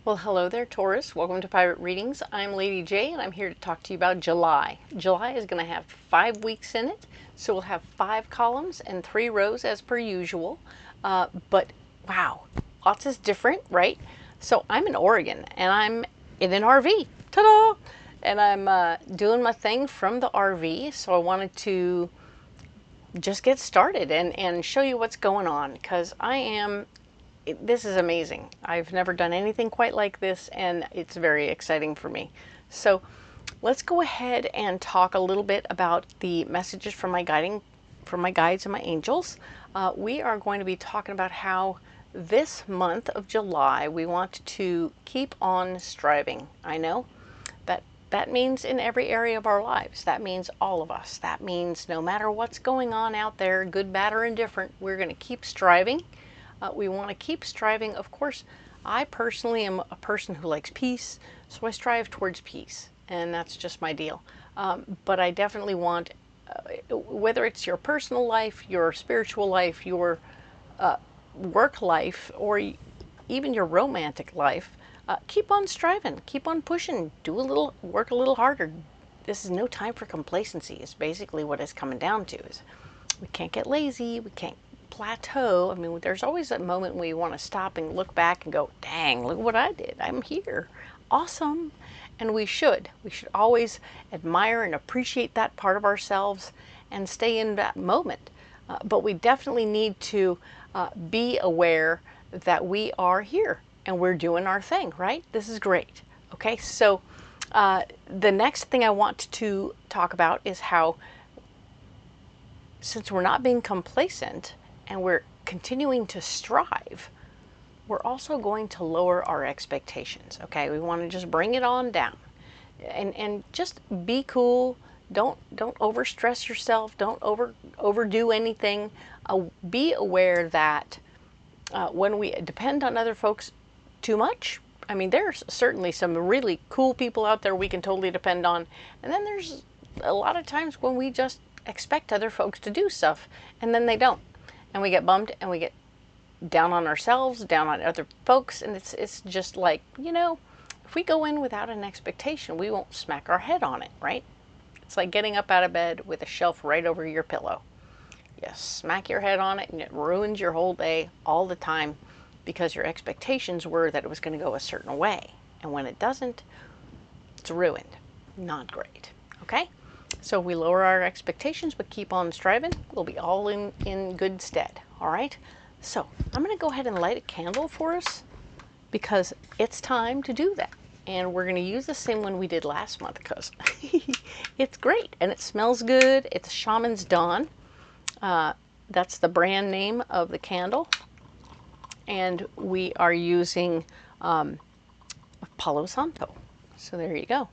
Well, hello there, Taurus. Welcome to Pirate Readings. I'm Lady J, and I'm here to talk to you about July. July is going to have 5 weeks in it, so we'll have 5 columns and 3 rows as per usual. But wow, lots is different, right? So I'm in Oregon, and I'm in an RV. Ta-da! And I'm doing my thing from the RV, so I wanted to just get started and show you what's going on, because this is amazing. I've never done anything quite like this, and it's very exciting for me. So let's go ahead and talk a little bit about the messages from my guides and my angels. We are going to be talking about how this month of July we want to keep on striving. I know that means in every area of our lives. That means all of us. That means no matter what's going on out there, good, bad, or indifferent, we're going to keep striving. We want to keep striving. Of course, I personally am a person who likes peace, so I strive towards peace, and that's just my deal. But I definitely want, whether it's your personal life, your spiritual life, your work life, or even your romantic life, keep on striving, keep on pushing, work a little harder. This is no time for complacency, is basically what it's coming down to. Is we can't get lazy, we can't plateau. I mean, there's always that moment where you want to stop and look back and go, dang, look what I did. I'm here. Awesome. And we should always admire and appreciate that part of ourselves and stay in that moment. But we definitely need to be aware that we are here and we're doing our thing, right? This is great. Okay, so the next thing I want to talk about is how, since we're not being complacent, and we're continuing to strive, we're also going to lower our expectations, okay? We want to just bring it on down and just be cool. Don't overstress yourself. Don't overdo anything. Be aware that when we depend on other folks too much, I mean, there's certainly some really cool people out there we can totally depend on, and then there's a lot of times when we just expect other folks to do stuff and then they don't. And we get bummed and we get down on ourselves, down on other folks. And it's just like, if we go in without an expectation, we won't smack our head on it, right? It's like getting up out of bed with a shelf right over your pillow. You smack your head on it and it ruins your whole day all the time because your expectations were that it was going to go a certain way. And when it doesn't, it's ruined. Not great. Okay? So we lower our expectations, but keep on striving. We'll be all in good stead. All right. So I'm going to go ahead and light a candle for us because it's time to do that. And we're going to use the same one we did last month because it's great and it smells good. It's Shaman's Dawn. That's the brand name of the candle. And we are using Palo Santo. So there you go.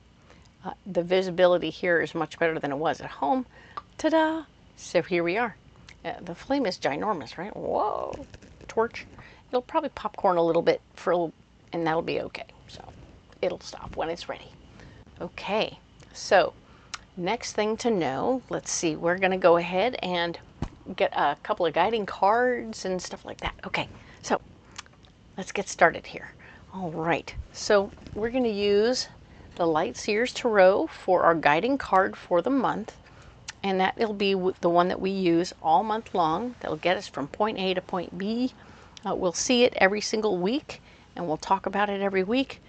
The visibility here is much better than it was at home. Ta-da! So here we are. The flame is ginormous, right? Whoa! Torch. It'll probably popcorn a little bit and that'll be okay. So it'll stop when it's ready. Okay. So next thing to know, let's see. We're going to go ahead and get a couple of guiding cards and stuff like that. Okay. So let's get started here. All right. So we're going to use the Light Seers Tarot for our guiding card for the month, and that will be the one that we use all month long. That'll get us from point A to point B. We'll see it every single week, and we'll talk about it every week.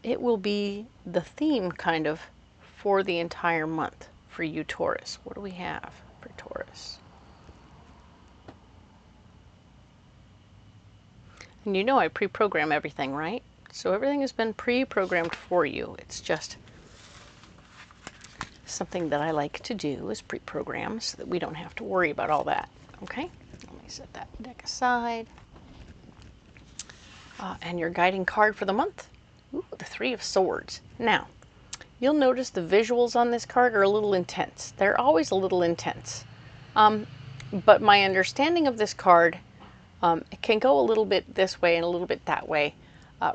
It will be the theme kind of for the entire month for you, Taurus. What do we have for Taurus? And you know I pre-program everything, right? So everything has been pre-programmed for you. It's just something that I like to do is pre-program so that we don't have to worry about all that. Okay, let me set that deck aside. And your guiding card for the month, ooh, the Three of Swords. Now, you'll notice the visuals on this card are a little intense. They're always a little intense. But my understanding of this card, it can go a little bit this way and a little bit that way.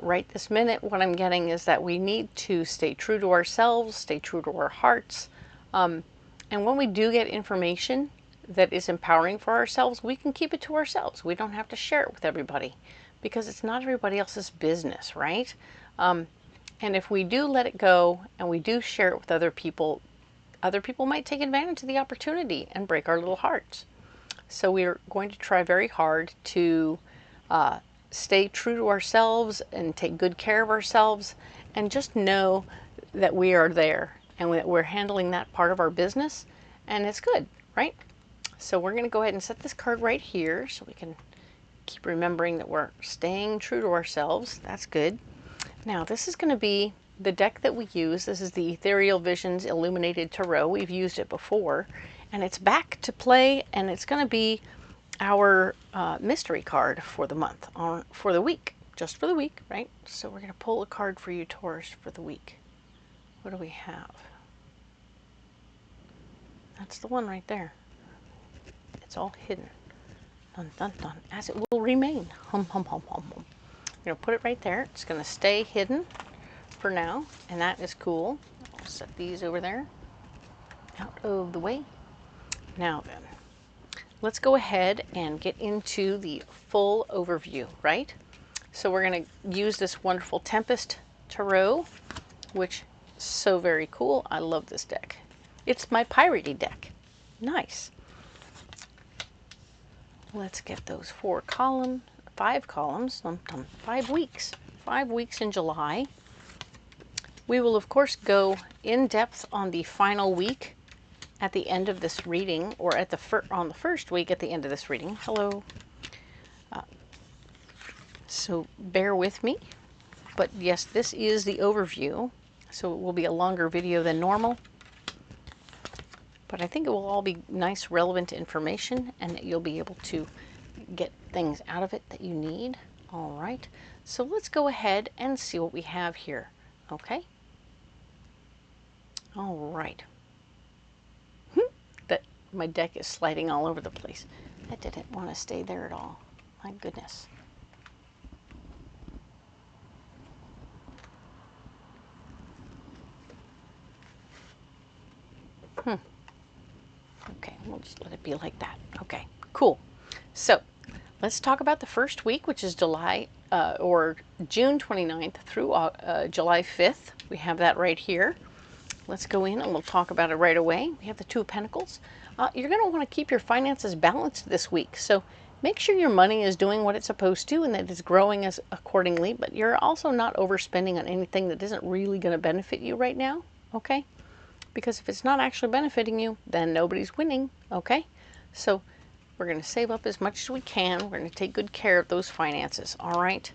Right this minute, what I'm getting is that we need to stay true to ourselves, stay true to our hearts. And when we do get information that is empowering for ourselves, we can keep it to ourselves. We don't have to share it with everybody. because it's not everybody else's business, right? And if we do let it go and we do share it with other people might take advantage of the opportunity and break our little hearts. So we're going to try very hard to stay true to ourselves and take good care of ourselves, and just know that we are there and that we're handling that part of our business, and it's good, right? So we're going to go ahead and set this card right here so we can keep remembering that we're staying true to ourselves. That's good. Now this is going to be the deck that we use. This is the Ethereal Visions Illuminated Tarot. We've used it before, and it's back to play, and it's going to be our mystery card for the month, or for the week, just for the week, right? So we're going to pull a card for you, Taurus, for the week. What do we have? That's the one right there. It's all hidden. Dun, dun, dun, as it will remain. Hum, hum, hum, hum, hum. I'm going to put it right there. It's going to stay hidden for now, and that is cool. I'll set these over there, out of the way. Now then, let's go ahead and get into the full overview, right? So we're going to use this wonderful Tempest Tarot, which is so very cool. I love this deck. It's my piratey deck. Nice. Let's get those 5 columns, 5 weeks. 5 weeks in July. We will, of course, go in depth on the final week at the end of this reading, or at on the first week at the end of this reading. Hello. So bear with me. But yes, this is the overview, so it will be a longer video than normal. But I think it will all be nice, relevant information, and you'll be able to get things out of it that you need. All right. So let's go ahead and see what we have here. Okay. All right. That my deck is sliding all over the place. I didn't want to stay there at all. My goodness. Okay, we'll just let it be like that. Okay, cool. So let's talk about the first week, which is July or June 29th through July 5th. We have that right here. Let's go in and we'll talk about it right away. We have the Two of Pentacles. You're going to want to keep your finances balanced this week. So make sure your money is doing what it's supposed to and that it's growing as accordingly, but you're also not overspending on anything that isn't really going to benefit you right now, okay? Because if it's not actually benefiting you, then nobody's winning, okay? So we're going to save up as much as we can. We're going to take good care of those finances, all right?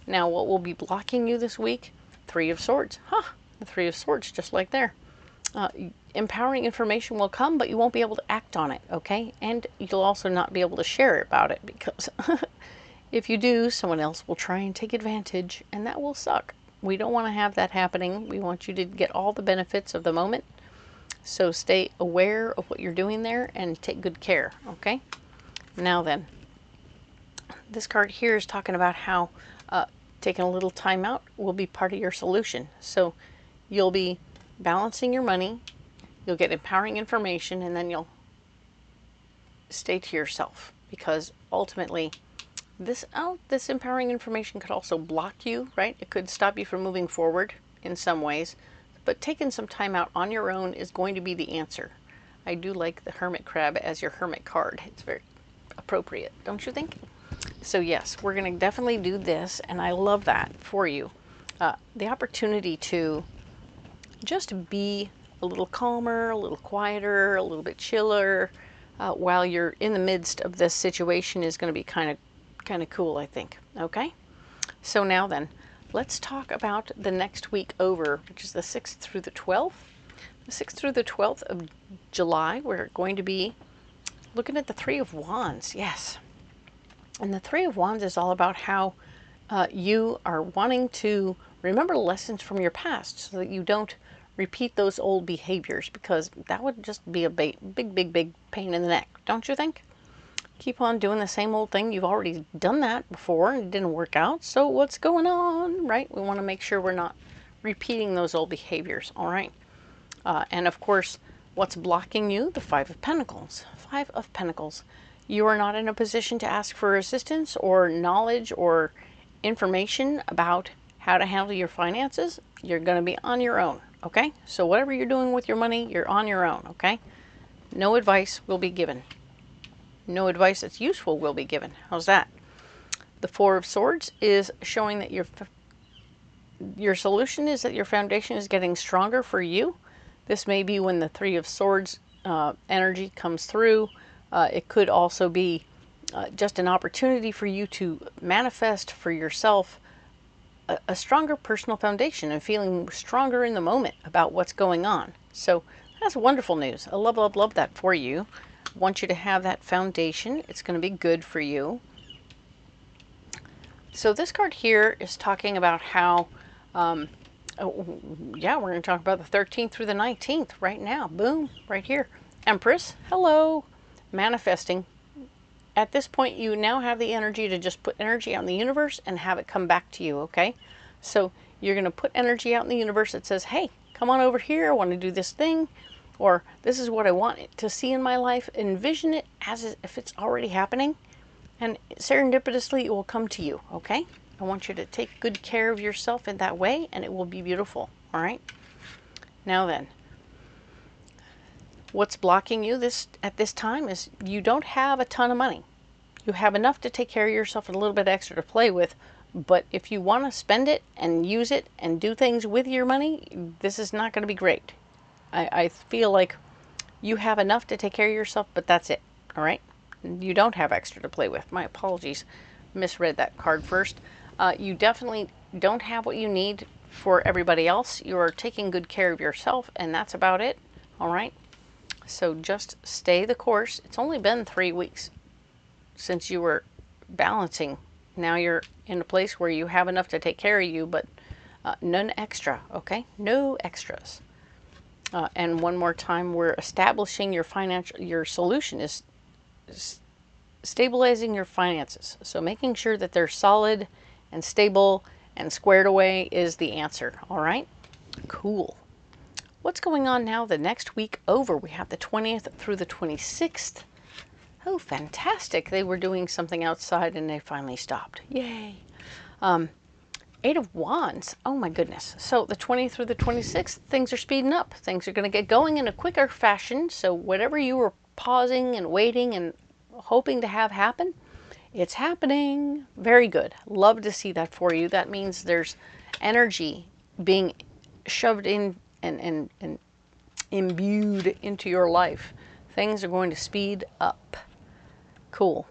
Now, what will be blocking you this week? Three of Swords. Huh, the Three of Swords, just like there. Empowering information will come, but you won't be able to act on it, okay? And you'll also not be able to share about it, because if you do, someone else will try and take advantage, and that will suck. We don't want to have that happening. We want you to get all the benefits of the moment. So stay aware of what you're doing there and take good care, okay? Now then, this card here is talking about how taking a little time out will be part of your solution. So you'll be balancing your money, you'll get empowering information, and then you'll stay to yourself, because ultimately this empowering information could also block you, right? It could stop you from moving forward in some ways, but taking some time out on your own is going to be the answer. I do like the Hermit Crab as your Hermit card. It's very appropriate, don't you think? So yes, we're going to definitely do this, and I love that for you. The opportunity to just be a little calmer, a little quieter, a little bit chiller while you're in the midst of this situation is going to be kind of cool, I think. Okay, so now then, let's talk about the next week over, which is the 6th through the 12th. The 6th through the 12th of July, we're going to be looking at the Three of Wands. Yes, and the Three of Wands is all about how you are wanting to remember lessons from your past so that you don't repeat those old behaviors, because that would just be a big pain in the neck, don't you think? Keep on doing the same old thing. You've already done that before and it didn't work out. So what's going on, right? We want to make sure we're not repeating those old behaviors, all right? And of course, what's blocking you? The Five of Pentacles. Five of Pentacles. you are not in a position to ask for assistance or knowledge or information about how to handle your finances, you're going to be on your own, okay? So whatever you're doing with your money, you're on your own, okay? No advice will be given. No advice that's useful will be given. How's that? The Four of Swords is showing that your solution is that your foundation is getting stronger for you. This may be when the Three of Swords energy comes through. It could also be just an opportunity for you to manifest for yourself a stronger personal foundation and feeling stronger in the moment about what's going on. So that's wonderful news. I love, love, love that for you. I want you to have that foundation. It's going to be good for you. So this card here is talking about how, yeah, we're going to talk about the 13th through the 19th right now. Boom, right here. Empress, hello. Manifesting. At this point, you now have the energy to just put energy out in the universe and have it come back to you, okay? So you're going to put energy out in the universe that says, hey, come on over here. I want to do this thing. Or this is what I want to see in my life. Envision it as if it's already happening. And serendipitously, it will come to you, okay? I want you to take good care of yourself in that way, and it will be beautiful, all right? Now then, what's blocking you at this time is you don't have a ton of money. You have enough to take care of yourself and a little bit extra to play with, but if you want to spend it and use it and do things with your money, this is not going to be great. I feel like you have enough to take care of yourself, but that's it, all right? You don't have extra to play with. My apologies. Misread that card first. You definitely don't have what you need for everybody else. You are taking good care of yourself, and that's about it. All right? So just stay the course. It's only been 3 weeks since you were balancing. Now you're in a place where you have enough to take care of you, but none extra, okay? No extras. And one more time, we're establishing your solution is stabilizing your finances. So making sure that they're solid and stable and squared away is the answer. All right? Cool. What's going on now the next week over? We have the 20th through the 26th. Oh, fantastic. They were doing something outside and they finally stopped. Yay. 8 of Wands. Oh my goodness. So the 20th through the 26th, things are speeding up. Things are going to get going in a quicker fashion. So whatever you were pausing and waiting and hoping to have happen, it's happening. Very good. Love to see that for you. That means there's energy being shoved in and imbued into your life. Things are going to speed up. Cool.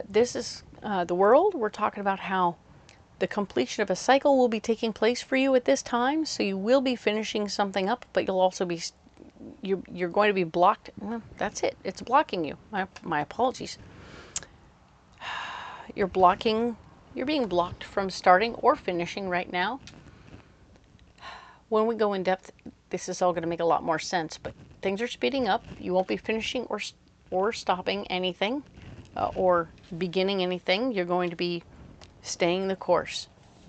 This is the world. We're talking about how the completion of a cycle will be taking place for you at this time. So you will be finishing something up, but you'll also be you're going to be blocked. Well, that's it. It's blocking you. My apologies. You're being blocked from starting or finishing right now. When we go in depth, this is all going to make a lot more sense, but things are speeding up. You won't be finishing or stopping anything or beginning anything. You're going to be staying the course,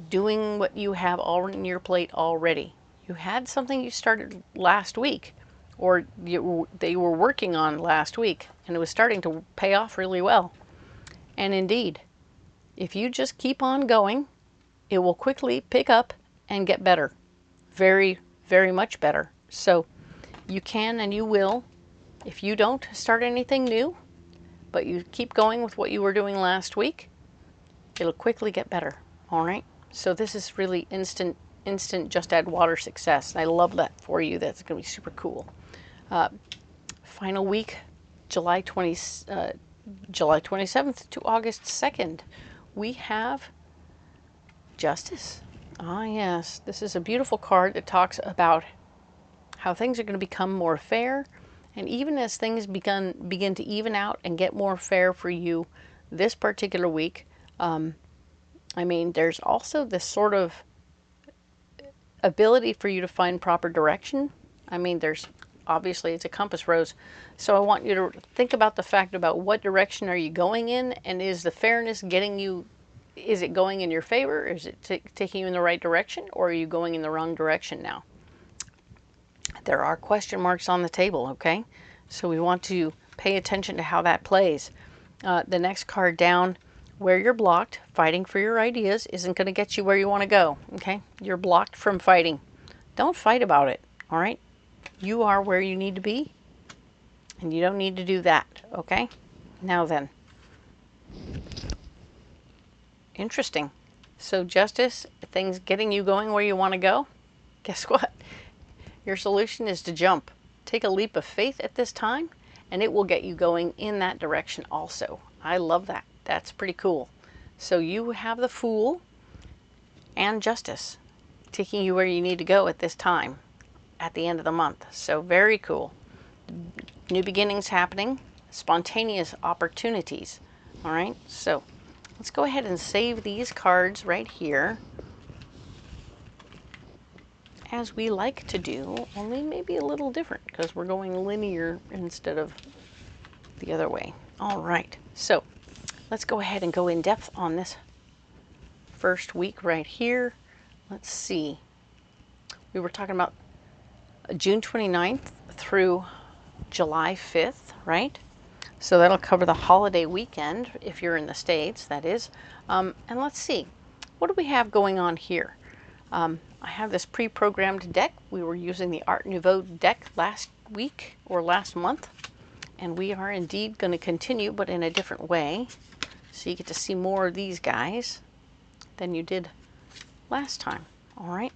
doing what you have all in your plate already. You had something you started last week, or they were working on last week, and it was starting to pay off really well. And indeed, if you just keep on going, it will quickly pick up and get better. Very, very much better. So you can and you will, if you don't start anything new, but you keep going with what you were doing last week, it'll quickly get better. All right? So this is really instant just add water success. And I love that for you. That's going to be super cool. Final week, July 27th to August 2nd, we have Justice. Ah, yes. This is a beautiful card that talks about how things are going to become more fair. And even as things begin to even out and get more fair for you this particular week, I mean, there's also this sort of ability for you to find proper direction. I mean, there's obviously it's a compass rose. So I want you to think about the fact about what direction are you going in, and is the fairness getting you, is it going in your favor? Is it taking you in the right direction, or are you going in the wrong direction now? There are question marks on the table, okay? So we want to pay attention to how that plays. The next card down, where you're blocked, fighting for your ideas isn't going to get you where you want to go, okay? You're blocked from fighting. Don't fight about it, all right? You are where you need to be, and you don't need to do that, okay? Now then. Interesting. So justice, things getting you going where you want to go. Guess what? Your solution is to jump. Take a leap of faith at this time, and it will get you going in that direction also. I love that. That's pretty cool. So you have the Fool and Justice taking you where you need to go at this time, at the end of the month. So very cool. New beginnings happening, spontaneous opportunities. All right, so let's go ahead and save these cards right here, as we like to do, only maybe a little different because we're going linear instead of the other way. All right, so let's go ahead and go in depth on this first week right here. Let's see. We were talking about June 29th through July 5th, right? So that'll cover the holiday weekend if you're in the States, that is. And let's see, what do we have going on here? I have this pre-programmed deck. We were using the Art Nouveau deck last week or last month, and we are indeed going to continue, but in a different way. So you get to see more of these guys than you did last time. All right.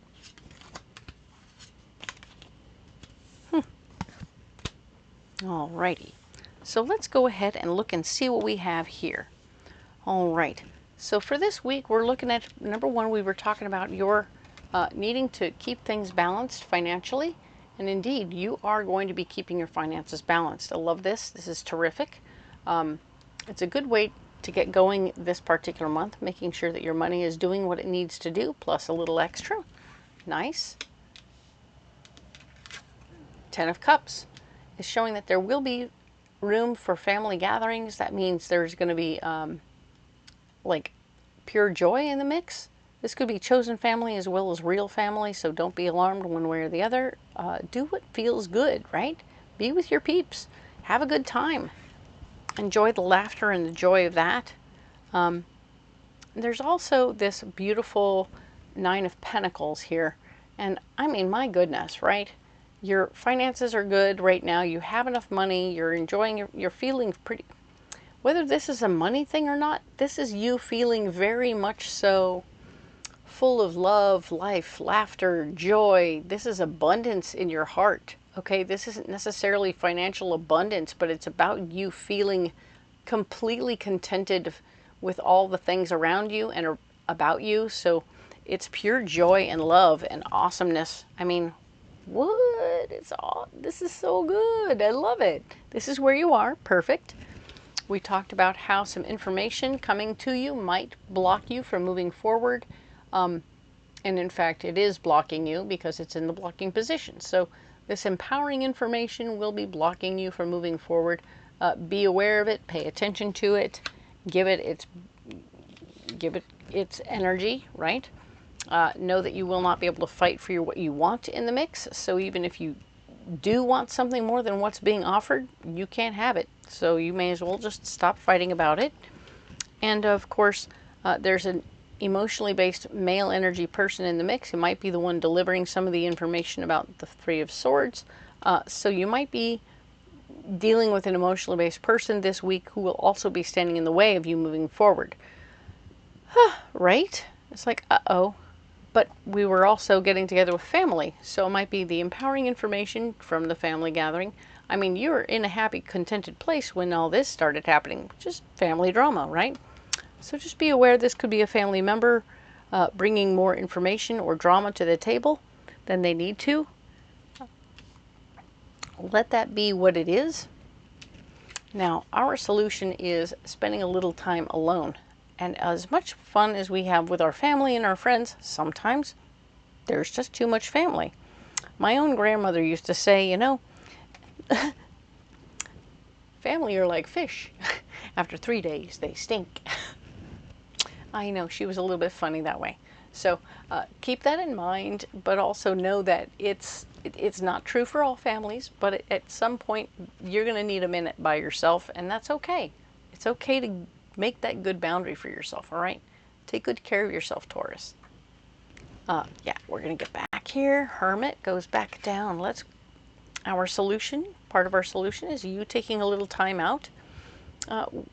All righty. So let's go ahead and look and see what we have here. All right. So for this week, we're looking at, number one, we were talking about your needing to keep things balanced financially. And indeed, you are going to be keeping your finances balanced. I love this. This is terrific. It's a good way to get going this particular month, making sure that your money is doing what it needs to do, plus a little extra. Nice. 10 of Cups is showing that there will be room for family gatherings. That means there's going to be like pure joy in the mix. This could be chosen family as well as real family, so don't be alarmed one way or the other. Do what feels good, right? Be with your peeps. Have a good time. Enjoy the laughter and the joy of that. There's also this beautiful 9 of Pentacles here. And I mean, my goodness, right? Your finances are good right now. You have enough money. You're enjoying, you're feeling pretty, whether this is a money thing or not, this is you feeling very much so full of love, life, laughter, joy. This is abundance in your heart. Okay, this isn't necessarily financial abundance, but it's about you feeling completely contented with all the things around you and about you. So it's pure joy and love and awesomeness. I mean, what? This is so good. I love it. This is where you are. Perfect. We talked about how some information coming to you might block you from moving forward. And in fact, it is blocking you because it's in the blocking position. So this empowering information will be blocking you from moving forward. Be aware of it. Pay attention to it. Give it its energy, right? Know that you will not be able to fight for what you want in the mix. So even if you do want something more than what's being offered, you can't have it. So you may as well just stop fighting about it. And of course, there's an emotionally based male energy person in the mix who might be the one delivering some of the information about the 3 of Swords. So you might be dealing with an emotionally based person this week who will also be standing in the way of you moving forward. Right? It's like, uh-oh. But we were also getting together with family, so it might be the empowering information from the family gathering. I mean, you were in a happy, contented place when all this started happening. Just family drama, right? So just be aware this could be a family member bringing more information or drama to the table than they need to. Let that be what it is. Now, our solution is spending a little time alone. And as much fun as we have with our family and our friends, sometimes there's just too much family. My own grandmother used to say, you know, family are like fish. After 3 days, they stink. I know, she was a little bit funny that way. So keep that in mind, but also know that it's not true for all families, but at some point, you're going to need a minute by yourself, and that's okay. It's okay to make that good boundary for yourself, all right? Take good care of yourself, Taurus. Yeah, we're going to get back here. Hermit goes back down. Our solution, part of our solution is you taking a little time out.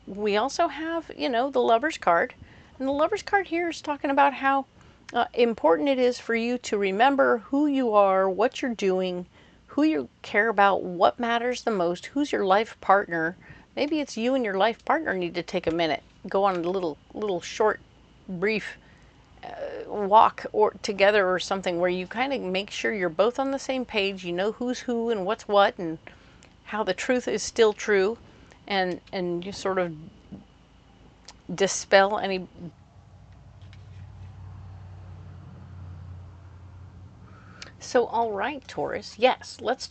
We also have, you know, the Lover's card. And the Lover's card here is talking about how important it is for you to remember who you are, what you're doing, who you care about, what matters the most, who's your life partner. Maybe it's you and your life partner need to take a minute, go on a little short, brief walk or together or something where you kind of make sure you're both on the same page, you know who's who and what's what and how the truth is still true, and you sort of dispel any. So, all right, Taurus, yes, let's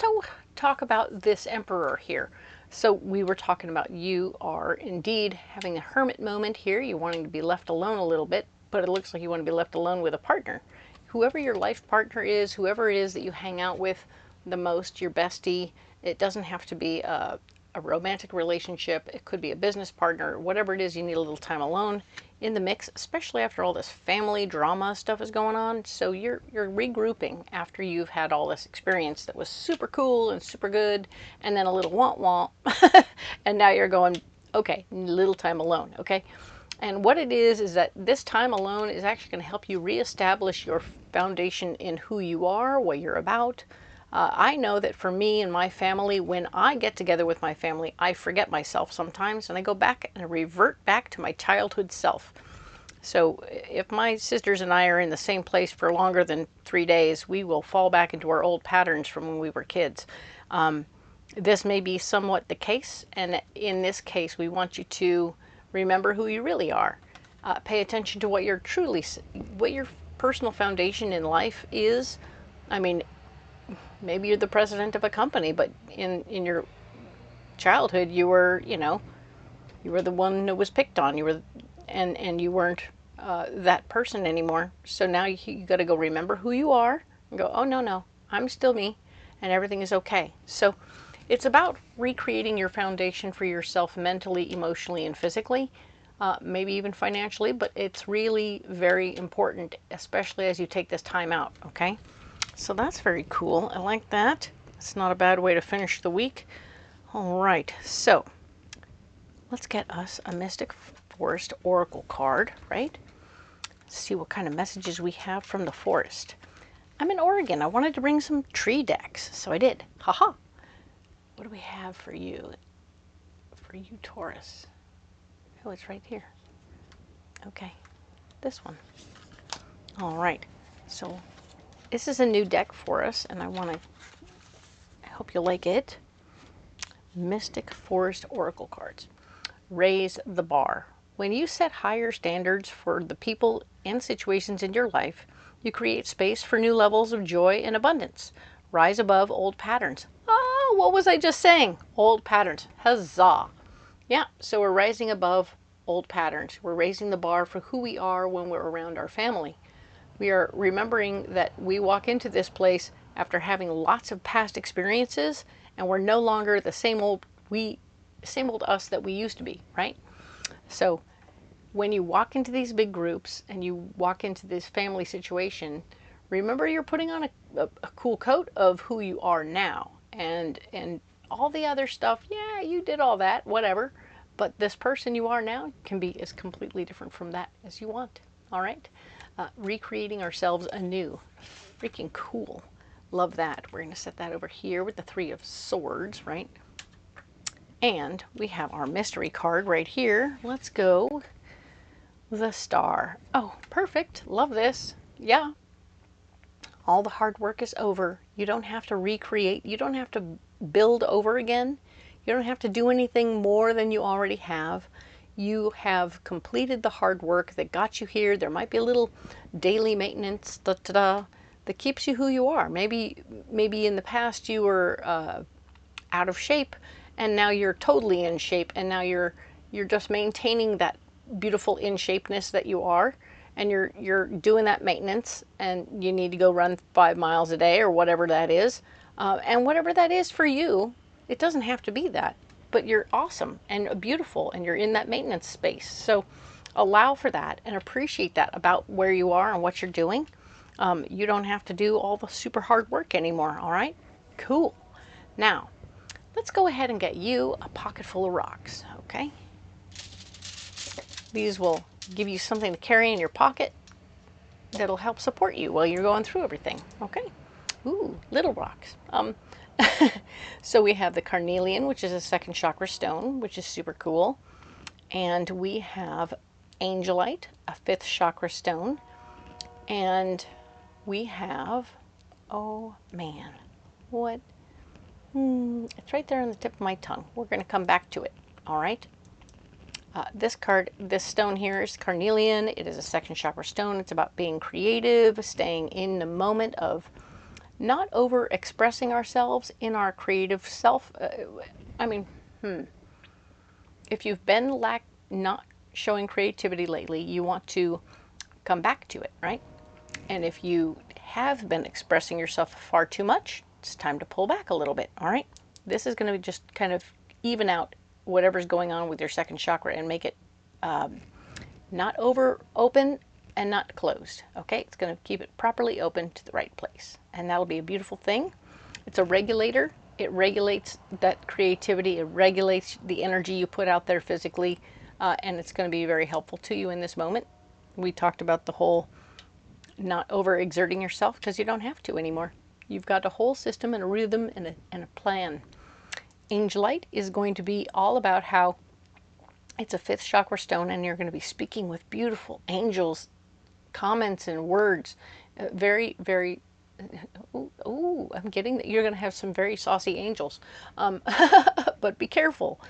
talk about this Emperor here. So we were talking about you are indeed having a hermit moment here. You're wanting to be left alone a little bit, but it looks like you want to be left alone with a partner. Whoever your life partner is, whoever it is that you hang out with the most, your bestie, it doesn't have to be a romantic relationship. It could be a business partner, whatever it is, you need a little time alone in the mix, especially after all this family drama stuff is going on. So you're regrouping after you've had all this experience that was super cool and super good, and then a little womp and now you're going, okay, little time alone, okay? And what it is that this time alone is actually going to help you reestablish your foundation in who you are, what you're about. I know that for me and my family, when I get together with my family, I forget myself sometimes and I go back and revert back to my childhood self. So if my sisters and I are in the same place for longer than 3 days, we will fall back into our old patterns from when we were kids. This may be somewhat the case, and in this case, we want you to remember who you really are. Pay attention to what your personal foundation in life is. I mean, maybe you're the president of a company, but in your childhood, you were, you know, you were the one who was picked on. You were, and you weren't that person anymore. So now you got to go remember who you are and go, oh no, I'm still me, and everything is okay. So it's about recreating your foundation for yourself mentally, emotionally, and physically, maybe even financially, but it's really very important, especially as you take this time out, okay? So that's very cool. I like that. It's not a bad way to finish the week. All right, so let's get us a Mystic Forest Oracle card, right? Let's see what kind of messages we have from the forest. I'm in Oregon. I wanted to bring some tree decks, so I did. Haha. What do we have for you? For you, Taurus. Oh, it's right here. Okay, this one. All right, so this is a new deck for us, and I hope you like it. Mystic Forest Oracle cards. Raise the bar. When you set higher standards for the people and situations in your life, you create space for new levels of joy and abundance. Rise above old patterns. Oh, what was I just saying? Old patterns. Huzzah. Yeah, so we're rising above old patterns. We're raising the bar for who we are when we're around our family. We are remembering that we walk into this place after having lots of past experiences, and we're no longer the same old us that we used to be, right? So when you walk into these big groups and you walk into this family situation, remember you're putting on a cool coat of who you are now, and all the other stuff, yeah, you did all that, whatever, but this person you are now can be as completely different from that as you want, all right? Recreating ourselves anew. Freaking cool. Love that. We're going to set that over here with the Three of Swords, right? And we have our mystery card right here. Let's go. The Star. Oh, perfect. Love this. Yeah. All the hard work is over. You don't have to recreate. You don't have to build over again. You don't have to do anything more than you already have. You have completed the hard work that got you here. There might be a little daily maintenance that keeps you who you are. Maybe in the past you were out of shape, and now you're totally in shape, and now you're just maintaining that beautiful in shapeness that you are, and you're doing that maintenance, and you need to go run 5 miles a day or whatever that is, and whatever that is for you. It doesn't have to be that. but you're awesome and beautiful, and you're in that maintenance space. So allow for that and appreciate that about where you are and what you're doing. You don't have to do all the super hard work anymore, all right? Cool. Now, let's go ahead and get you a pocket full of rocks, okay? These will give you something to carry in your pocket that'll help support you while you're going through everything, okay? Ooh, little rocks. So we have the carnelian, which is a 2nd chakra stone, which is super cool. And we have angelite, a 5th chakra stone. And we have, oh man, what? It's right there on the tip of my tongue. We're going to come back to it, all right? This stone here is carnelian. It is a 2nd chakra stone. It's about being creative, staying in the moment of not over expressing ourselves in our creative self. If you've been not showing creativity lately, you want to come back to it, right? And if you have been expressing yourself far too much, it's time to pull back a little bit, all right? This is going to just kind of even out whatever's going on with your 2nd chakra and make it not over open and not closed, okay? It's going to keep it properly open to the right place, and that'll be a beautiful thing. It's a regulator. It regulates that creativity. It regulates the energy you put out there physically, and it's going to be very helpful to you in this moment. We talked about the whole not overexerting yourself, because you don't have to anymore. You've got a whole system and a rhythm and a plan. Angelite is going to be all about how it's a 5th chakra stone, and you're going to be speaking with beautiful angels, comments and words. Very, very, I'm getting that you're going to have some very saucy angels. But be careful.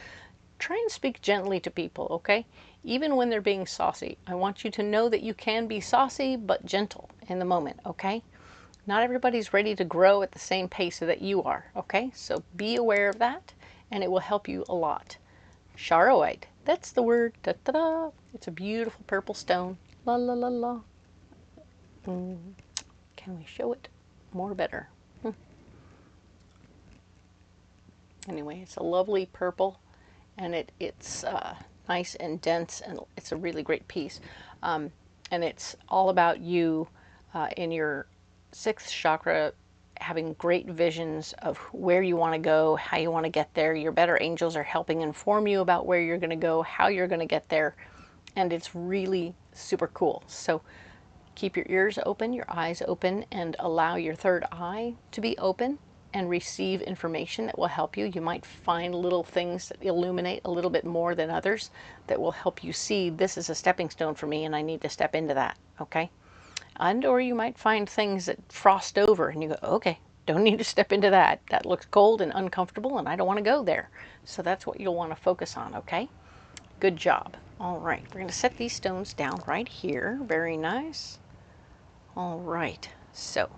Try and speak gently to people, okay? Even when they're being saucy. I want you to know that you can be saucy but gentle in the moment, okay? Not everybody's ready to grow at the same pace that you are, okay? So be aware of that, and it will help you a lot. Charoite, that's the word. Da-da-da. It's a beautiful purple stone. La la la la. Can we show it more better? Anyway, it's a lovely purple, and it's nice and dense, and it's a really great piece. And it's all about you in your 6th chakra having great visions of where you want to go, how you want to get there. Your better angels are helping inform you about where you're going to go, how you're going to get there, and it's really super cool. So keep your ears open, your eyes open, and allow your 3rd eye to be open and receive information that will help you. You might find little things that illuminate a little bit more than others that will help you see, this is a stepping stone for me and I need to step into that, okay? And or you might find things that frost over and you go, okay, don't need to step into that. That looks cold and uncomfortable and I don't want to go there. So that's what you'll want to focus on, okay? Good job. All right, we're going to set these stones down right here. Very nice. All right, so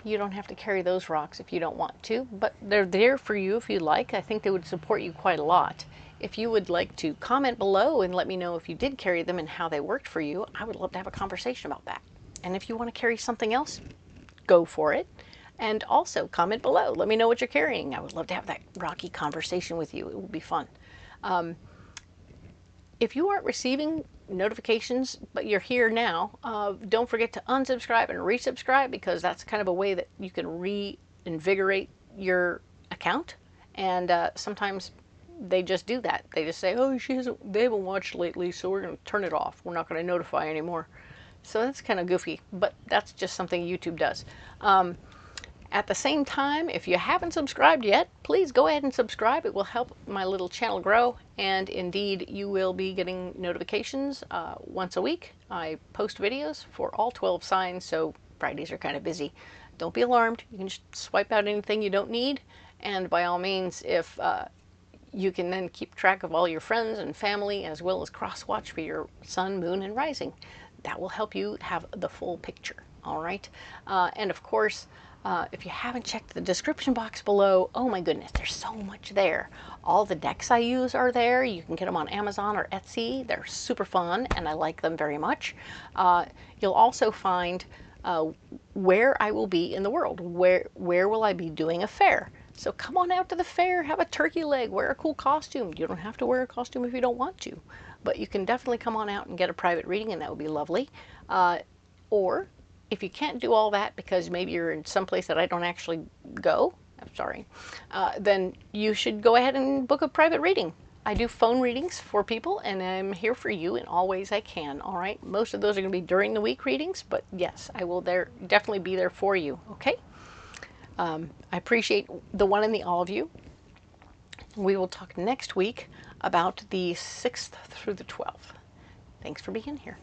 you don't have to carry those rocks if you don't want to, but they're there for you if you like. I think they would support you quite a lot. If you would like to comment below and let me know if you did carry them and how they worked for you, I would love to have a conversation about that. And if you want to carry something else, go for it. And also comment below. Let me know what you're carrying. I would love to have that rocky conversation with you. It will be fun. If you aren't receiving notifications, but you're here now, don't forget to unsubscribe and resubscribe, because that's kind of a way that you can reinvigorate your account. And sometimes they just do that. They just say, oh, they haven't watched lately, so we're going to turn it off. We're not going to notify anymore. So that's kind of goofy, but that's just something YouTube does. At the same time, if you haven't subscribed yet, please go ahead and subscribe. It will help my little channel grow, and indeed you will be getting notifications once a week. I post videos for all 12 signs, so Fridays are kind of busy. Don't be alarmed. You can just swipe out anything you don't need, and by all means, if you can then keep track of all your friends and family, as well as cross-watch for your sun, moon, and rising. That will help you have the full picture, all right? And of course, if you haven't checked the description box below, oh my goodness, there's so much there. All the decks I use are there. You can get them on Amazon or Etsy. They're super fun, and I like them very much. You'll also find where I will be in the world. Where will I be doing a fair? So come on out to the fair, have a turkey leg, wear a cool costume. You don't have to wear a costume if you don't want to, but you can definitely come on out and get a private reading, and that would be lovely. Or if you can't do all that because maybe you're in some place that I don't actually go, I'm sorry, then you should go ahead and book a private reading. I do phone readings for people, and I'm here for you in all ways I can, all right? Most of those are going to be during the week readings, but yes, I will definitely be there for you, okay? I appreciate the one and the all of you. We will talk next week about the 6th through the 12th. Thanks for being here.